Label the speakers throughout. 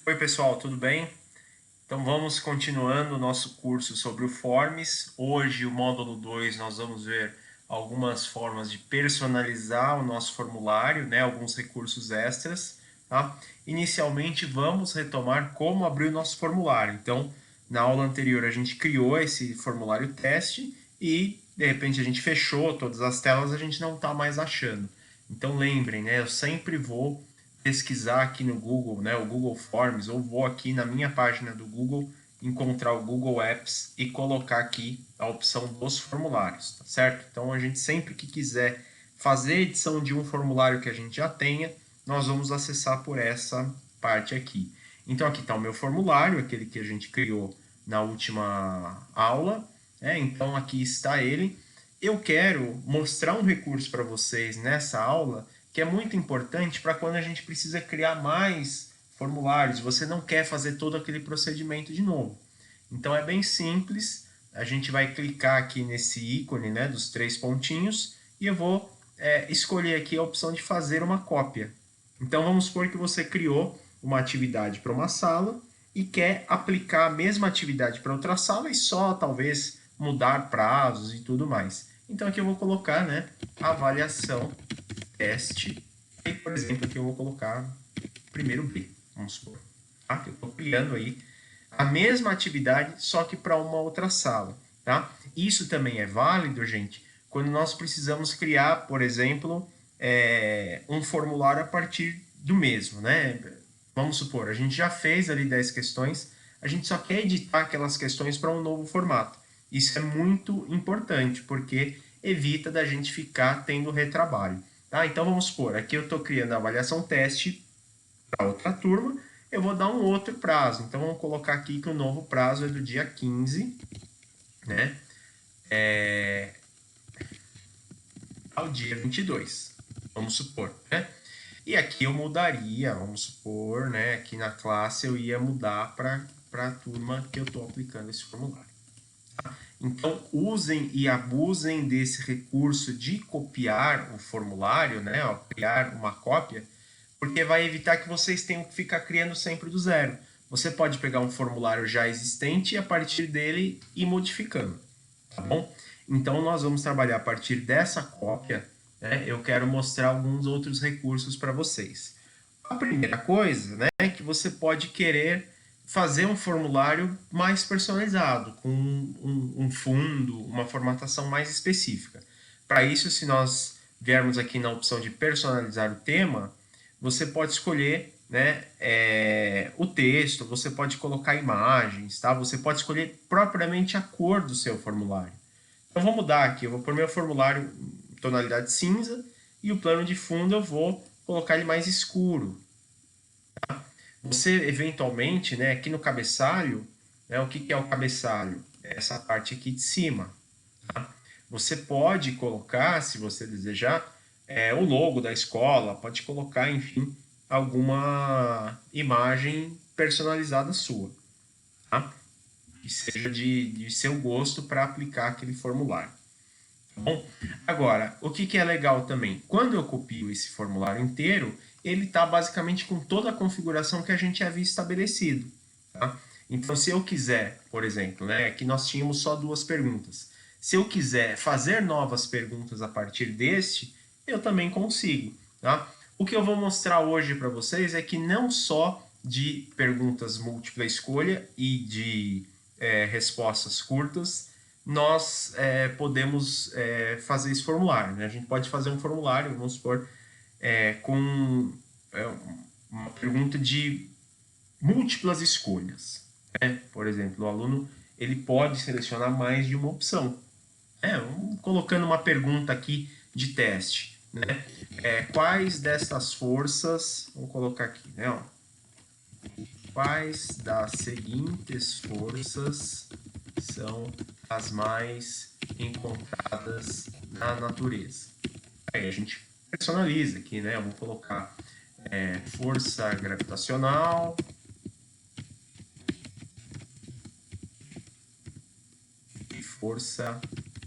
Speaker 1: Oi pessoal, tudo bem? Então vamos continuando o nosso curso sobre o Forms. Hoje, o módulo 2, nós vamos ver algumas formas de personalizar o nosso formulário, né? Alguns recursos extras, tá? Inicialmente, vamos retomar como abrir o nosso formulário. Então, na aula anterior, a gente criou esse formulário teste e, de repente, a gente fechou todas as telas, a gente não está mais achando. Então, lembrem, né? Eu sempre vou pesquisar aqui no Google, né, o Google Forms, ou vou aqui na minha página do Google encontrar o Google Apps e colocar aqui a opção dos formulários, tá certo? Então a gente sempre que quiser fazer edição de um formulário que a gente já tenha, nós vamos acessar por essa parte aqui. Então aqui está o meu formulário, aquele que a gente criou na última aula, né? Então aqui está ele. Eu quero mostrar um recurso para vocês nessa aula que é muito importante para quando a gente precisa criar mais formulários. Você não quer fazer todo aquele procedimento de novo. Então é bem simples. A gente vai clicar aqui nesse ícone, né, dos três pontinhos e eu vou escolher aqui a opção de fazer uma cópia. Então vamos supor que você criou uma atividade para uma sala e quer aplicar a mesma atividade para outra sala e só talvez mudar prazos e tudo mais. Então aqui eu vou colocar, né, avaliação teste. E, por exemplo, aqui eu vou colocar primeiro B, vamos supor. Tá? Eu estou criando aí a mesma atividade, só que para uma outra sala. Tá? Isso também é válido, gente, quando nós precisamos criar, por exemplo, um formulário a partir do mesmo. Né? Vamos supor, a gente já fez ali 10 questões, a gente só quer editar aquelas questões para um novo formato. Isso é muito importante, porque evita da gente ficar tendo retrabalho. Tá? Então vamos supor, aqui eu estou criando a avaliação teste para outra turma, eu vou dar um outro prazo. Então vamos colocar aqui que o novo prazo é do dia 15, né? Ao dia 22, vamos supor, né? E aqui eu mudaria, vamos supor, né? Aqui na classe eu ia mudar para a turma que eu estou aplicando esse formulário. Então, usem e abusem desse recurso de copiar o formulário, né? Ó, criar uma cópia, porque vai evitar que vocês tenham que ficar criando sempre do zero. Você pode pegar um formulário já existente e a partir dele ir modificando, tá bom? Então nós vamos trabalhar a partir dessa cópia, né? Eu quero mostrar alguns outros recursos para vocês. A primeira coisa, né, é que você pode querer fazer um formulário mais personalizado, com um fundo, uma formatação mais específica. Para isso, se nós viermos aqui na opção de personalizar o tema, você pode escolher, né, o texto, você pode colocar imagens, tá? Você pode escolher propriamente a cor do seu formulário. Então, vou mudar aqui, eu vou pôr meu formulário em tonalidade cinza e o plano de fundo eu vou colocar ele mais escuro. Você, eventualmente, né, aqui no cabeçalho, né, o que é o cabeçalho? É essa parte aqui de cima. Tá? Você pode colocar, se você desejar, o logo da escola, pode colocar, enfim, alguma imagem personalizada sua, tá? Que seja de seu gosto para aplicar aquele formulário. Tá bom? Agora, o que é legal também? Quando eu copio esse formulário inteiro, ele está basicamente com toda a configuração que a gente havia estabelecido. Tá? Então, se eu quiser, por exemplo, né, aqui nós tínhamos só duas perguntas. Se eu quiser fazer novas perguntas a partir deste, eu também consigo. Tá? O que eu vou mostrar hoje para vocês é que não só de perguntas múltipla escolha e de respostas curtas, nós podemos fazer esse formulário. Né? A gente pode fazer um formulário, vamos supor, com uma pergunta de múltiplas escolhas. Né? Por exemplo, o aluno ele pode selecionar mais de uma opção. Colocando uma pergunta aqui de teste. Né? Quais dessas forças, vou colocar aqui, né? Ó, quais das seguintes forças são as mais encontradas na natureza? Aí a gente personaliza aqui, né? Eu vou colocar força gravitacional e força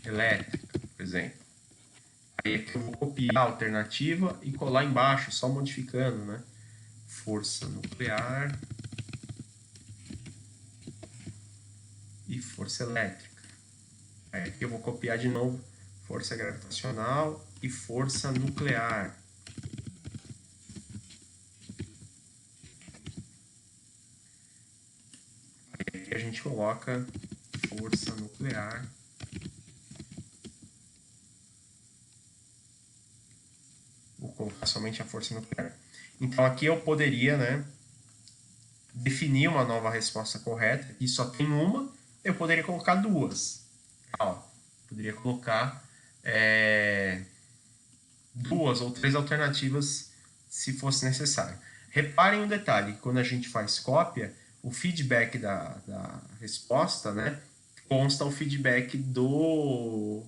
Speaker 1: elétrica, por exemplo. Aí aqui eu vou copiar a alternativa e colar embaixo, só modificando, né? Força nuclear e força elétrica. Aí aqui eu vou copiar de novo força gravitacional e força nuclear. Aí aqui a gente coloca força nuclear. Vou colocar somente a força nuclear. Então aqui eu poderia, né, definir uma nova resposta correta, e só tem uma, eu poderia colocar duas. Ó, poderia colocar duas ou três alternativas se fosse necessário. Reparem um detalhe, quando a gente faz cópia, o feedback da resposta, né, consta o feedback do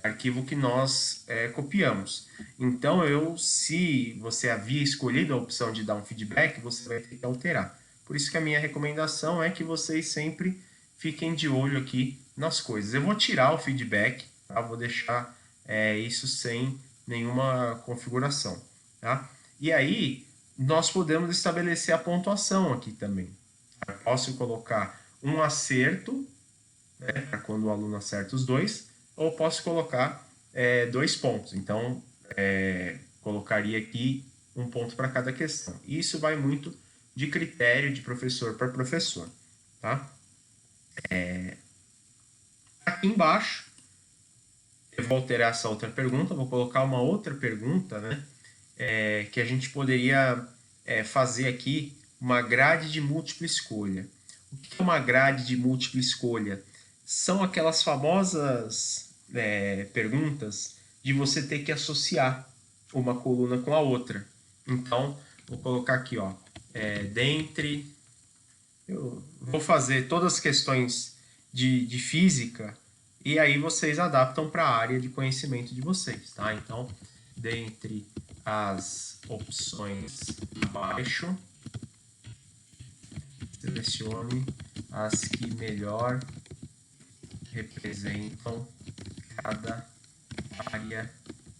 Speaker 1: arquivo que nós copiamos. Então, se você havia escolhido a opção de dar um feedback, você vai ter que alterar. Por isso que a minha recomendação é que vocês sempre fiquem de olho aqui nas coisas. Eu vou tirar o feedback, tá? Vou deixar isso sem nenhuma configuração, tá? E aí, nós podemos estabelecer a pontuação aqui também. Eu posso colocar um acerto, né, para quando o aluno acerta os dois, ou posso colocar 2 pontos. Então, colocaria aqui um ponto para cada questão. Isso vai muito de critério de professor para professor, tá? Aqui embaixo, eu vou alterar essa outra pergunta, vou colocar uma outra pergunta, né? Que a gente poderia fazer aqui uma grade de múltipla escolha. O que é uma grade de múltipla escolha? São aquelas famosas perguntas de você ter que associar uma coluna com a outra. Então, vou colocar aqui, ó, dentre... Eu vou fazer todas as questões de física e aí vocês adaptam para a área de conhecimento de vocês, tá? Então, dentre as opções abaixo, selecione as que melhor representam cada área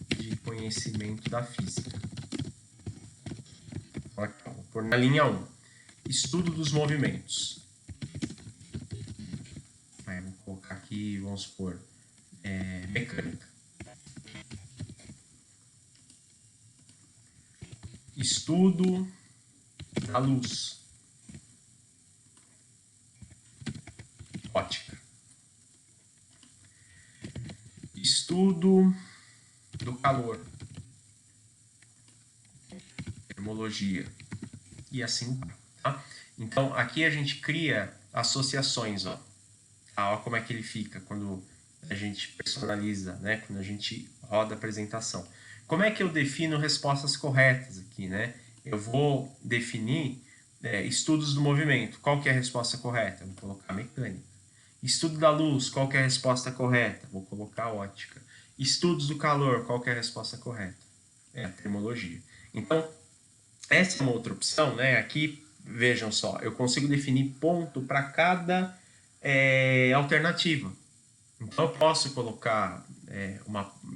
Speaker 1: de conhecimento da física. Vou pôr na linha 1. Estudo dos movimentos. Aí, vou colocar aqui, vamos supor, mecânica. Estudo da luz. Ótica. Estudo do calor. Termologia. E assim vai, tá? Então, aqui a gente cria associações, ó. Olha como é que ele fica quando a gente personaliza, né? Quando a gente roda a apresentação. Como é que eu defino respostas corretas aqui, né? Eu vou definir estudos do movimento. Qual que é a resposta correta? Vou colocar mecânica. Estudo da luz. Qual que é a resposta correta? Vou colocar ótica. Estudos do calor. Qual que é a resposta correta? É a termologia. Então, essa é uma outra opção, né? Aqui, vejam só, eu consigo definir ponto para cada alternativa. Então, eu posso colocar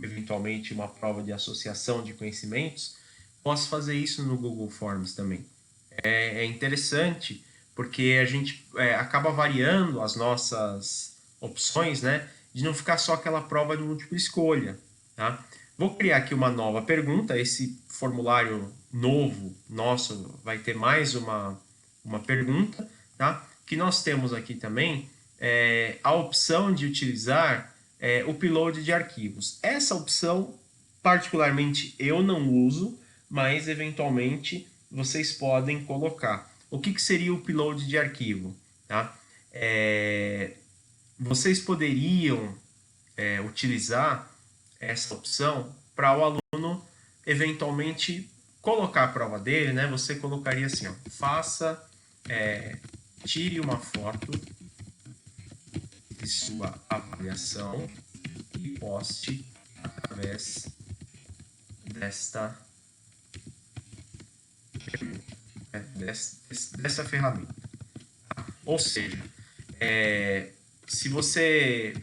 Speaker 1: eventualmente uma prova de associação de conhecimentos, posso fazer isso no Google Forms também. É interessante porque a gente acaba variando as nossas opções, né? De não ficar só aquela prova de múltipla escolha, tá? Vou criar aqui uma nova pergunta. Esse formulário novo nosso vai ter mais uma pergunta, tá? Que nós temos aqui também a opção de utilizar o upload de arquivos. Essa opção, particularmente, eu não uso, mas eventualmente vocês podem colocar. O que seria o upload de arquivo? Tá? Vocês poderiam utilizar essa opção para o aluno eventualmente colocar a prova dele, né? Você colocaria assim, ó, tire uma foto de sua avaliação e poste através dessa ferramenta. Ou seja, se você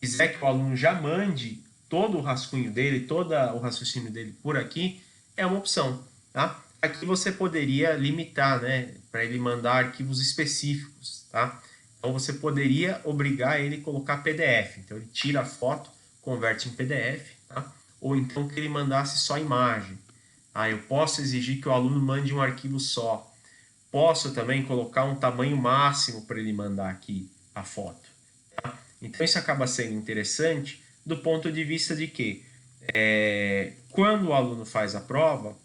Speaker 1: quiser que o aluno já mande todo o rascunho dele, todo o raciocínio dele por aqui, é uma opção, tá? Aqui você poderia limitar, né, para ele mandar arquivos específicos, tá? Então, você poderia obrigar ele a colocar PDF. Então, ele tira a foto, converte em PDF, tá? Ou então que ele mandasse só imagem. Eu posso exigir que o aluno mande um arquivo só. Posso também colocar um tamanho máximo para ele mandar aqui a foto. Tá? Então, isso acaba sendo interessante do ponto de vista de que, quando o aluno faz a prova,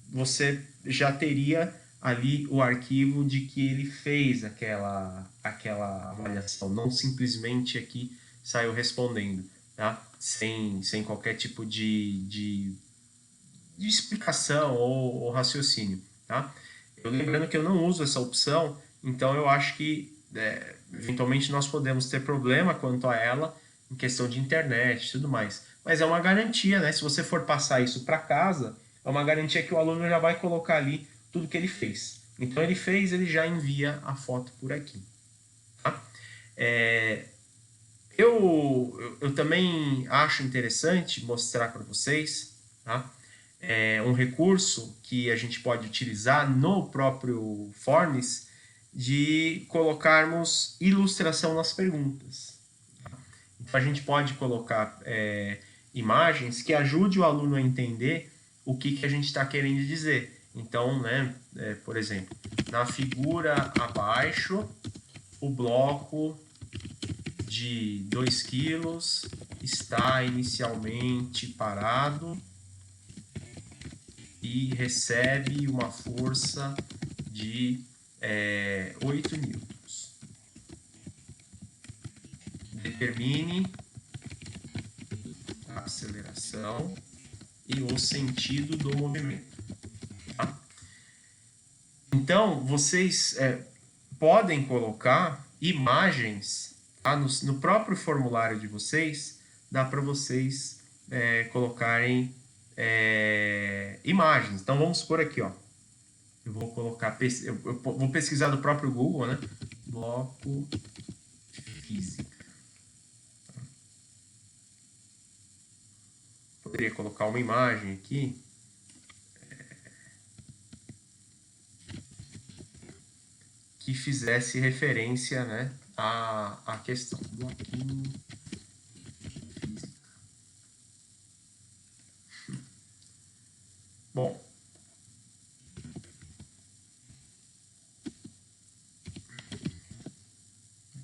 Speaker 1: você já teria ali o arquivo de que ele fez aquela avaliação, não simplesmente aqui saiu respondendo, tá? Sem qualquer tipo de explicação ou raciocínio, tá? Lembrando que eu não uso essa opção, então eu acho que eventualmente nós podemos ter problema quanto a ela em questão de internet e tudo mais. Mas é uma garantia, né? Se você for passar isso para casa, é uma garantia que o aluno já vai colocar ali tudo que ele fez. Então ele fez, ele já envia a foto por aqui. Tá? Eu também acho interessante mostrar para vocês, tá? Um recurso que a gente pode utilizar no próprio Forms de colocarmos ilustração nas perguntas. Então, a gente pode colocar imagens que ajude o aluno a entender o que a gente está querendo dizer. Então, né, por exemplo, na figura abaixo, o bloco de 2 quilos está inicialmente parado e recebe uma força de 8 newtons. Determine a aceleração e o sentido do movimento. Tá? Então, vocês podem colocar imagens, tá? No próprio formulário de vocês, dá para vocês colocarem imagens. Então, vamos supor aqui, ó. Eu vou colocar, eu vou pesquisar do próprio Google, né? Bloco física. Poderia colocar uma imagem aqui. Que fizesse referência, né, à questão. Bloquinho física. Bom.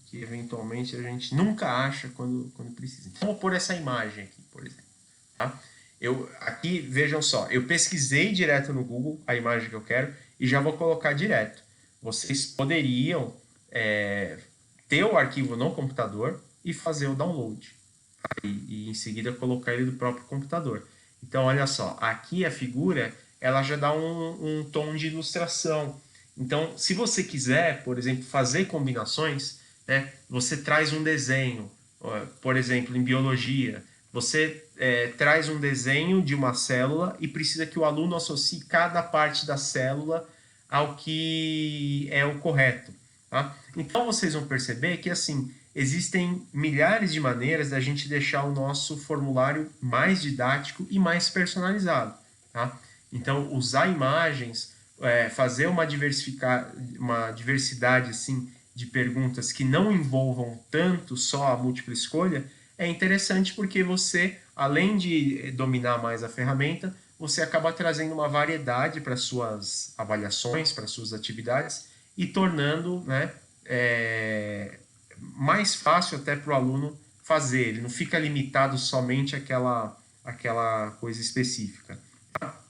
Speaker 1: Que eventualmente a gente nunca acha quando precisa. Então, vou pôr essa imagem aqui, por exemplo. Tá? Aqui, vejam só, eu pesquisei direto no Google a imagem que eu quero e já vou colocar direto. Vocês poderiam ter o arquivo no computador e fazer o download. Tá? E em seguida colocar ele do próprio computador. Então, olha só, aqui a figura ela já dá um tom de ilustração. Então, se você quiser, por exemplo, fazer combinações, né, você traz um desenho, por exemplo, em biologia, você traz um desenho de uma célula e precisa que o aluno associe cada parte da célula ao que é o correto. Tá? Então vocês vão perceber que assim existem milhares de maneiras da gente deixar o nosso formulário mais didático e mais personalizado. Tá? Então usar imagens, fazer uma diversidade assim de perguntas que não envolvam tanto só a múltipla escolha é interessante porque você, além de dominar mais a ferramenta, você acaba trazendo uma variedade para suas avaliações, para suas atividades e tornando, né, mais fácil até para o aluno fazer. Ele não fica limitado somente àquela coisa específica. Tá?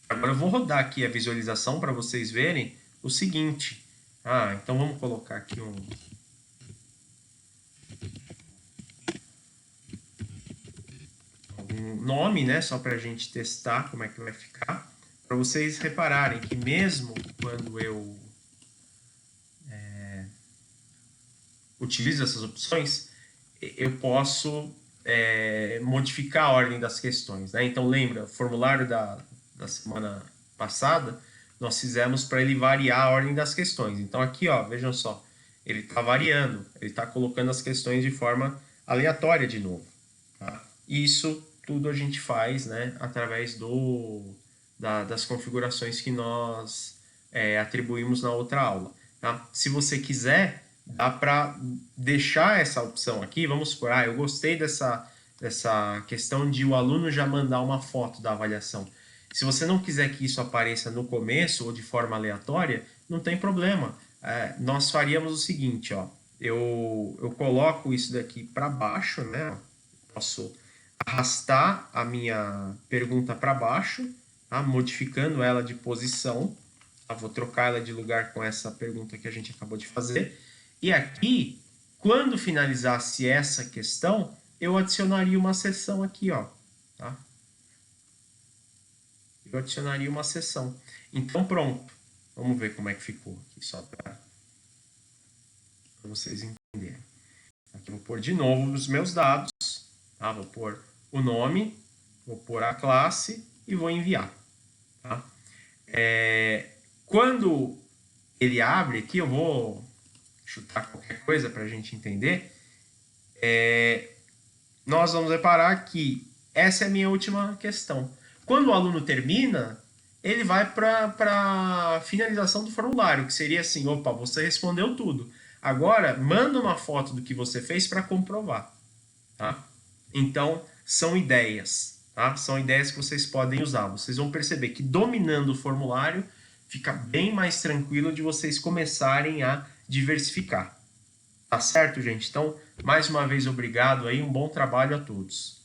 Speaker 1: Agora eu vou rodar aqui a visualização para vocês verem o seguinte. Então vamos colocar aqui um nome, né, só para a gente testar como é que vai ficar, para vocês repararem que mesmo quando eu utilizo essas opções, eu posso modificar a ordem das questões, né? Então lembra, o formulário da semana passada, nós fizemos para ele variar a ordem das questões. Então aqui, ó, vejam só, ele está variando, ele está colocando as questões de forma aleatória de novo. Tá? Isso tudo a gente faz, né, através das configurações que nós atribuímos na outra aula. Tá? Se você quiser, dá para deixar essa opção aqui. Vamos supor, eu gostei dessa questão de o aluno já mandar uma foto da avaliação. Se você não quiser que isso apareça no começo ou de forma aleatória, não tem problema. Nós faríamos o seguinte, ó, eu coloco isso daqui para baixo, né? Posso arrastar a minha pergunta para baixo, tá? Modificando ela de posição. Tá? Vou trocar ela de lugar com essa pergunta que a gente acabou de fazer. E aqui, quando finalizasse essa questão, eu adicionaria uma seção aqui, ó, tá? Eu adicionaria uma seção. Então, pronto. Vamos ver como é que ficou aqui, só para vocês entenderem. Aqui eu vou pôr de novo os meus dados, tá? Vou pôr o nome, vou pôr a classe e vou enviar, tá? Quando ele abre aqui, eu vou chutar qualquer coisa para a gente entender. Nós vamos reparar que essa é a minha última questão. Quando o aluno termina, ele vai para a finalização do formulário, que seria assim, opa, você respondeu tudo. Agora, manda uma foto do que você fez para comprovar. Tá? Então, são ideias. Tá? São ideias que vocês podem usar. Vocês vão perceber que dominando o formulário, fica bem mais tranquilo de vocês começarem a diversificar. Tá certo, gente? Então, mais uma vez, obrigado aí, um bom trabalho a todos.